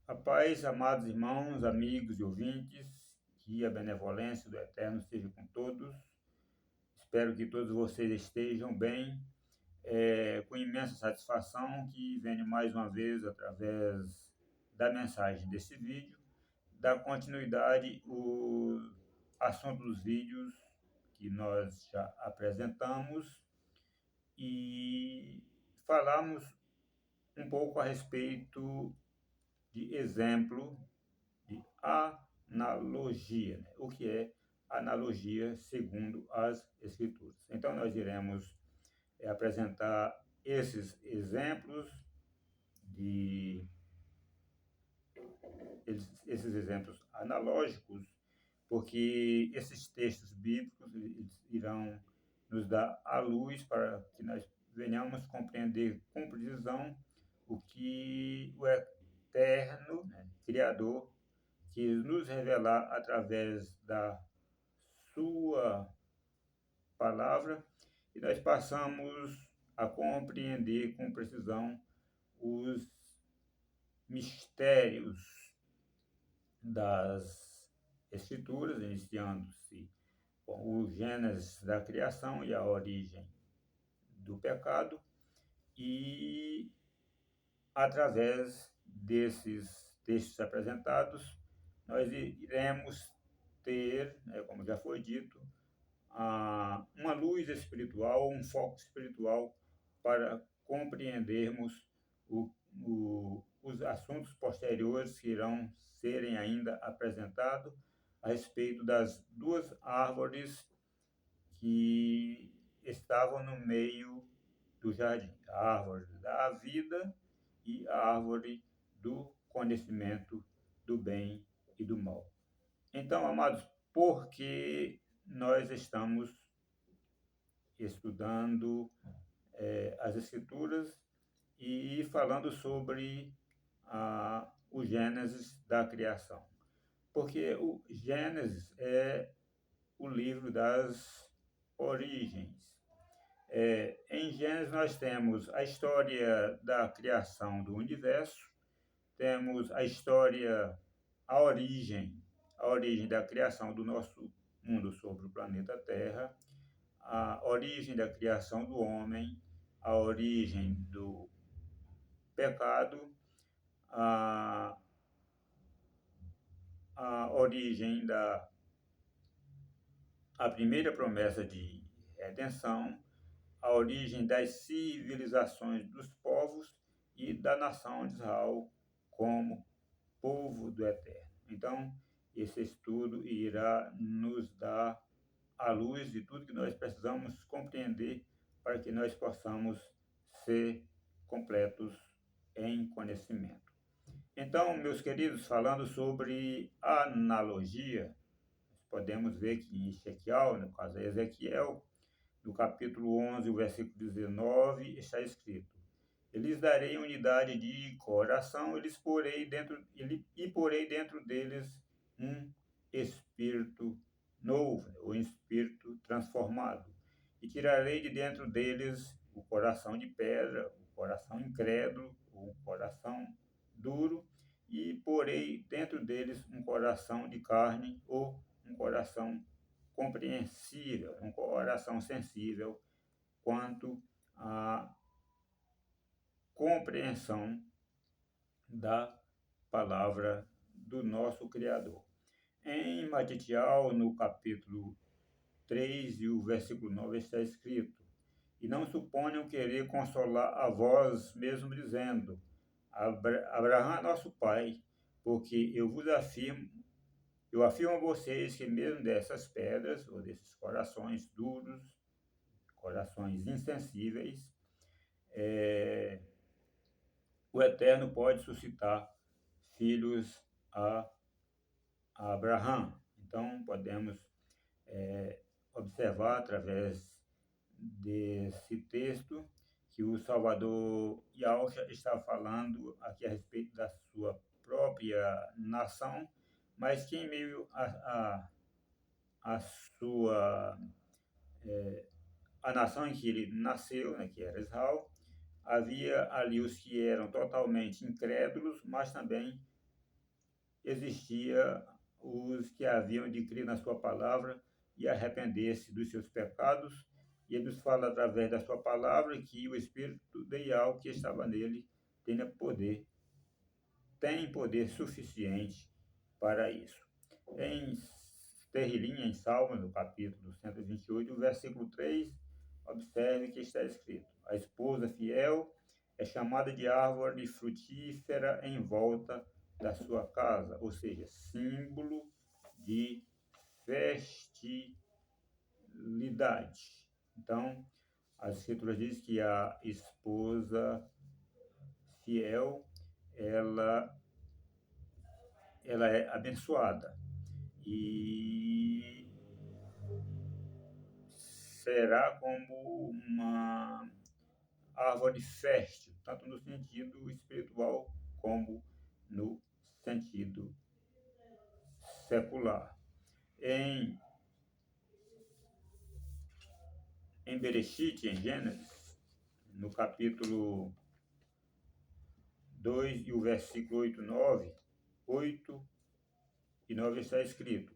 A paz, amados irmãos, amigos e ouvintes, que a benevolência do Eterno esteja com todos. Espero que todos vocês estejam bem. Com imensa satisfação que venho mais uma vez, através da mensagem desse vídeo, dar continuidade ao assunto dos vídeos que nós já apresentamos e falamos um pouco a respeito de exemplo de analogia, né? O que é analogia segundo as Escrituras. Então, nós iremos apresentar de esses exemplos analógicos, porque esses textos bíblicos eles irão nos dar a luz para que nós venhamos compreender com precisão o que o Eterno, né, Criador, quis nos revelar através da sua palavra, e nós passamos a compreender com precisão os mistérios das Escrituras, iniciando-se com o Gênesis da criação e a origem do pecado, e através desses textos apresentados, nós iremos ter, né, como já foi dito, uma luz espiritual, um foco espiritual para compreendermos os assuntos posteriores que irão serem ainda apresentados a respeito das duas árvores que estavam no meio do jardim, a árvore da vida e a árvore do conhecimento do bem e do mal. Então, amados, por que nós estamos estudando as Escrituras e falando sobre o Gênesis da criação? Porque o Gênesis é o livro das origens. Em Gênesis nós temos a história da criação do universo, temos a origem da criação do nosso mundo sobre o planeta Terra, a origem da criação do homem, a origem do pecado, a, a origem a primeira promessa de redenção, a origem das civilizações dos povos e da nação de Israel como povo do Eterno. Então, esse estudo irá nos dar a luz de tudo que nós precisamos compreender para que nós possamos ser completos em conhecimento. Então, meus queridos, falando sobre analogia, podemos ver que em Ezequiel, no caso de Ezequiel, no capítulo 11, o versículo 19, está escrito: "Eu lhes darei unidade de coração, porei dentro deles um espírito novo, um espírito transformado. E tirarei de dentro deles o coração de pedra, o coração incrédulo, o coração duro, e porei dentro deles um coração de carne, ou um coração compreensível, um coração sensível quanto à compreensão da palavra do nosso Criador." Em Matitial, no capítulo 3 e o versículo 9 está escrito: "E não suponham querer consolar a vós mesmo dizendo, Abraão é nosso pai, porque eu afirmo a vocês que mesmo dessas pedras, ou desses corações duros, corações insensíveis, o Eterno pode suscitar filhos a Abraão." Então, podemos observar através desse texto que o Salvador Yahushua está falando aqui a respeito da sua própria nação, mas que em meio a sua a nação em que ele nasceu, né, que era Israel, havia ali os que eram totalmente incrédulos, mas também existia os que haviam de crer na sua palavra e arrepender-se dos seus pecados. E ele nos fala através da sua palavra que o Espírito de Yahweh que estava nele tem poder suficiente para isso. Em Terrilinha, em Salmos, no capítulo 128, o versículo 3, observe que está escrito: a esposa fiel é chamada de árvore frutífera em volta da sua casa, ou seja, símbolo de fertilidade. Então, as escrituras dizem que a esposa fiel, ela é abençoada e será como uma árvore fértil, tanto no sentido espiritual como no sentido secular. Em Bereshit, em Gênesis, no capítulo 2 e o versículo 8 e 9 está escrito: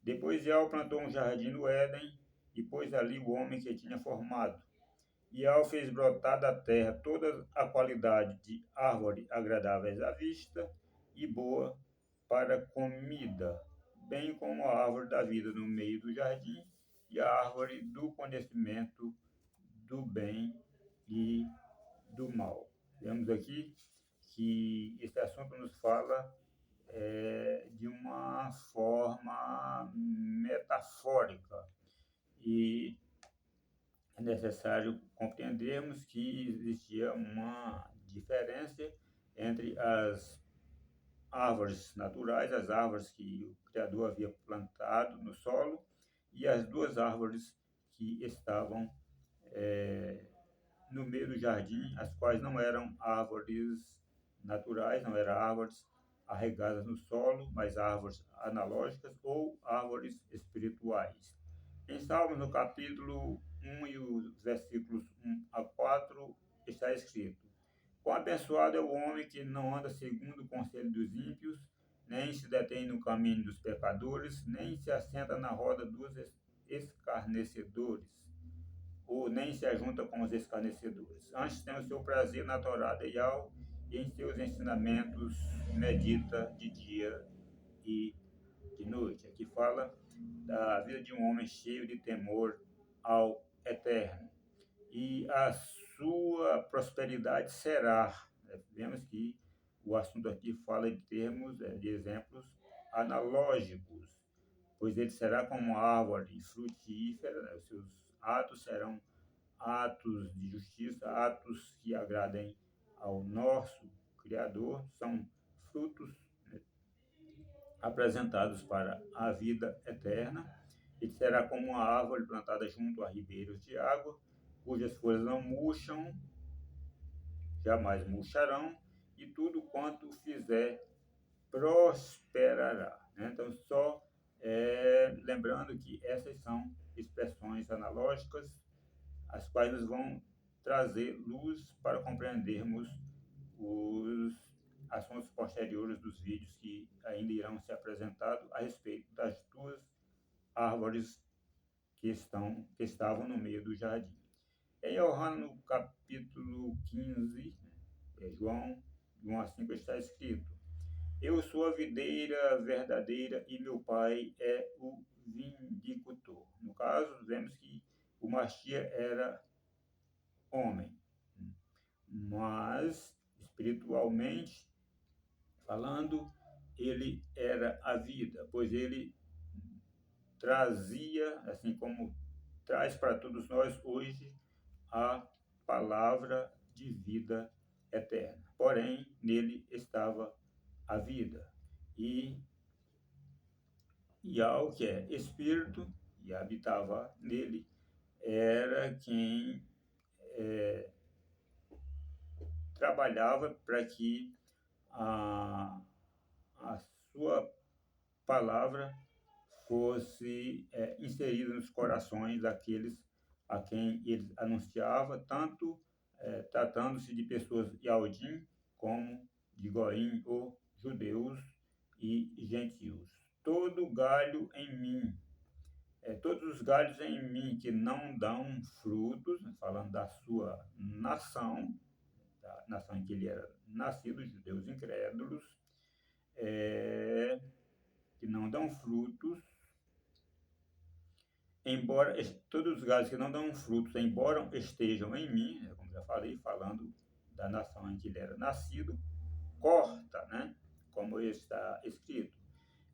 depois Yahweh plantou um jardim no Éden e pôs ali o homem que tinha formado. E Yahweh fez brotar da terra toda a qualidade de árvore agradáveis à vista e boa para comida, bem como a árvore da vida no meio do jardim e a árvore do conhecimento do bem e do mal. Vemos aqui que esse assunto nos fala de uma forma metafórica e é necessário compreendermos que existia uma diferença entre as árvores naturais, as árvores que o Criador havia plantado no solo, e as duas árvores que estavam no meio do jardim, as quais não eram árvores naturais, não eram árvores arraigadas no solo, mas árvores analógicas ou árvores espirituais. Em Salmos, no capítulo 1 e os versículos 1 a 4, está escrito: quão abençoado é o homem que não anda segundo o conselho dos ímpios, nem se detém no caminho dos pecadores, nem se assenta na roda dos escarnecedores, ou nem se ajunta com os escarnecedores. Antes tem o seu prazer na Torá de Yahweh, e em seus ensinamentos medita de dia e de noite. Aqui fala da vida de um homem cheio de temor ao Eterno. E a sua prosperidade será. Vemos que o assunto aqui fala de termos, de exemplos analógicos, pois ele será como uma árvore frutífera, os seus atos serão atos de justiça, atos que agradem ao nosso Criador, são frutos apresentados para a vida eterna. Ele será como uma árvore plantada junto a ribeiros de água, cujas folhas não murcham, jamais murcharão, e tudo quanto fizer prosperará. Então, só lembrando que essas são expressões analógicas, as quais nos vão trazer luz para compreendermos os assuntos posteriores dos vídeos que ainda irão ser apresentados a respeito das duas árvores que estavam no meio do jardim. Em Johanna, no capítulo 15, João 1 a 5, está escrito: eu sou a videira verdadeira e meu pai é o vindicultor. No caso, vemos que o Machia era homem, mas espiritualmente falando, ele era a vida, pois ele trazia, assim como traz para todos nós hoje, a palavra de vida eterna. Porém, nele estava a vida. E Yahweh, que é espírito, e habitava nele, era quem trabalhava para que a sua palavra fosse inserida nos corações daqueles a quem ele anunciava, tanto tratando-se de pessoas Yaudim como de Goim ou judeus, e gentios. Todo galho em mim, todos os galhos em mim que não dão frutos, falando da sua nação, da nação em que ele era nascido, judeus incrédulos, que não dão frutos, embora todos os galhos que não dão frutos, embora estejam em mim, como já falei, falando da nação em que ele era nascido, corta, né? Como está escrito.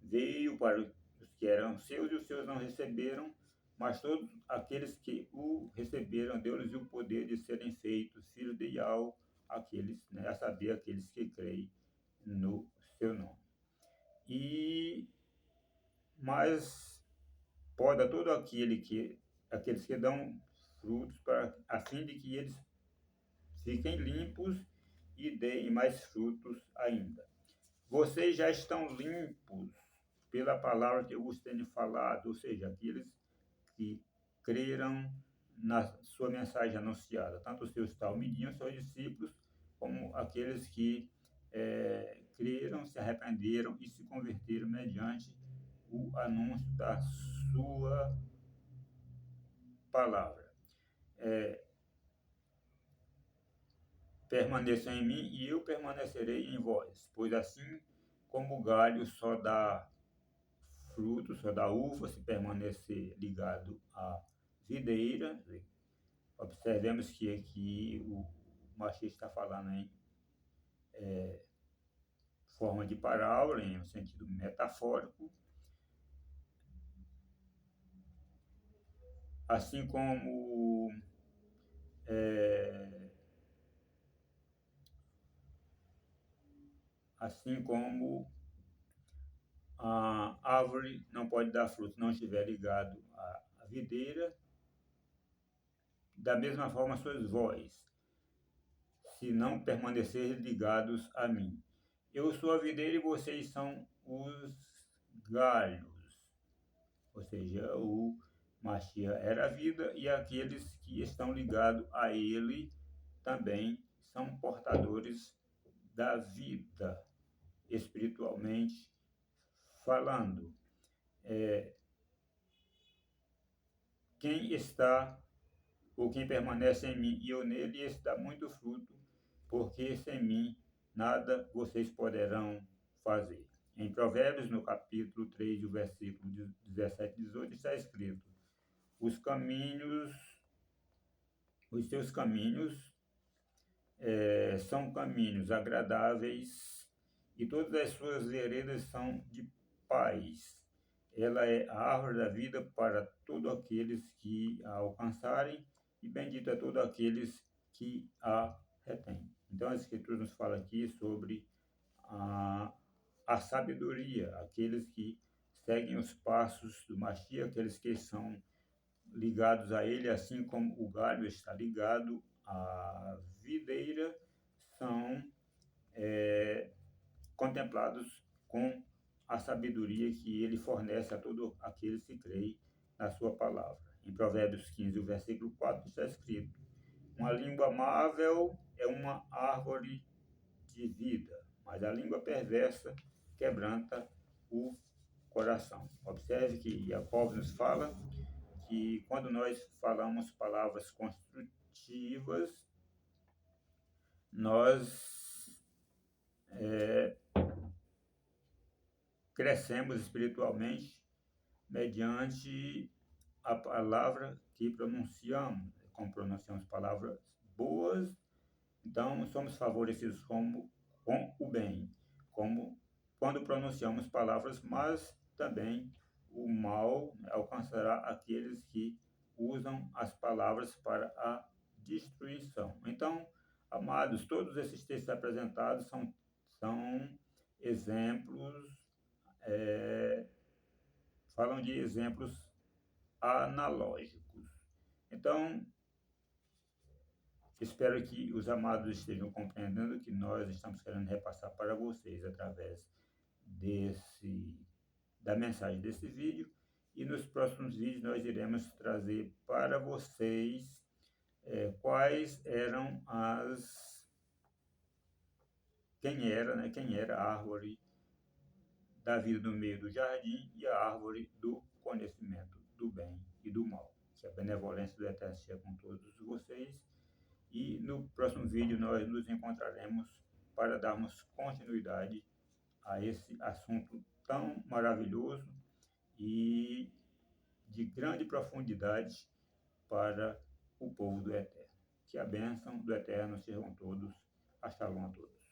Veio para os que eram seus e os seus não receberam, mas todos aqueles que o receberam, deu-lhes o poder de serem feitos filhos de Yahweh, aqueles, né, a saber, aqueles que creem no seu nome. Mas poda todo aqueles que dão frutos, a fim de que eles fiquem limpos e deem mais frutos ainda. Vocês já estão limpos pela palavra que eu vos tenho falado, ou seja, aqueles que creram na sua mensagem anunciada, tanto os seus talmidinos, seus discípulos, como aqueles que creram, se arrependeram e se converteram mediante o anúncio da sua palavra. Permaneçam em mim e eu permanecerei em vós, pois assim como o galho só dá fruto, só dá uva se permanecer ligado à videira. Observemos que aqui o Machista está falando em forma de parábola, em um sentido metafórico, assim como a árvore não pode dar fruto, não estiver ligado à videira, da mesma forma sois vós, se não permanecer ligados a mim. Eu sou a videira e vocês são os galhos. Ou seja, o Mashiach era a vida e aqueles que estão ligados a ele também são portadores da vida, espiritualmente falando. Quem está ou quem permanece em mim e eu nele, esse dá muito fruto, porque sem mim nada vocês poderão fazer. Em Provérbios, no capítulo 3, o versículo 17 e 18, está escrito: os seus caminhos são caminhos agradáveis e todas as suas veredas são de paz. Ela é a árvore da vida para todos aqueles que a alcançarem e bendito é todos aqueles que a retêm. Então, a Escritura nos fala aqui sobre a sabedoria, aqueles que seguem os passos do Mashiach, aqueles que são ligados a ele, assim como o galho está ligado à videira, são contemplados com a sabedoria que ele fornece a todos aqueles que creem na sua palavra. Em Provérbios 15, o versículo 4, está escrito: uma língua amável é uma árvore de vida, mas a língua perversa quebranta o coração. Observe que Jacob nos fala que quando nós falamos palavras construtivas, nós crescemos espiritualmente mediante a palavra que pronunciamos. Como pronunciamos palavras boas, então somos favorecidos com o bem. Como quando pronunciamos palavras más, também o mal alcançará aqueles que usam as palavras para a destruição. Então, amados, todos esses textos apresentados são exemplos, falam de exemplos analógicos. Então, espero que os amados estejam compreendendo que nós estamos querendo repassar para vocês através da mensagem desse vídeo. E nos próximos vídeos nós iremos trazer para vocês quais eram quem era a árvore da vida no meio do jardim e a árvore do conhecimento do bem e do mal. Que a benevolência do Eterno seja com todos vocês. E no próximo vídeo nós nos encontraremos para darmos continuidade a esse assunto tão maravilhoso e de grande profundidade para o povo do Eterno. Que a bênção do Eterno seja com todos. Shalom a todos.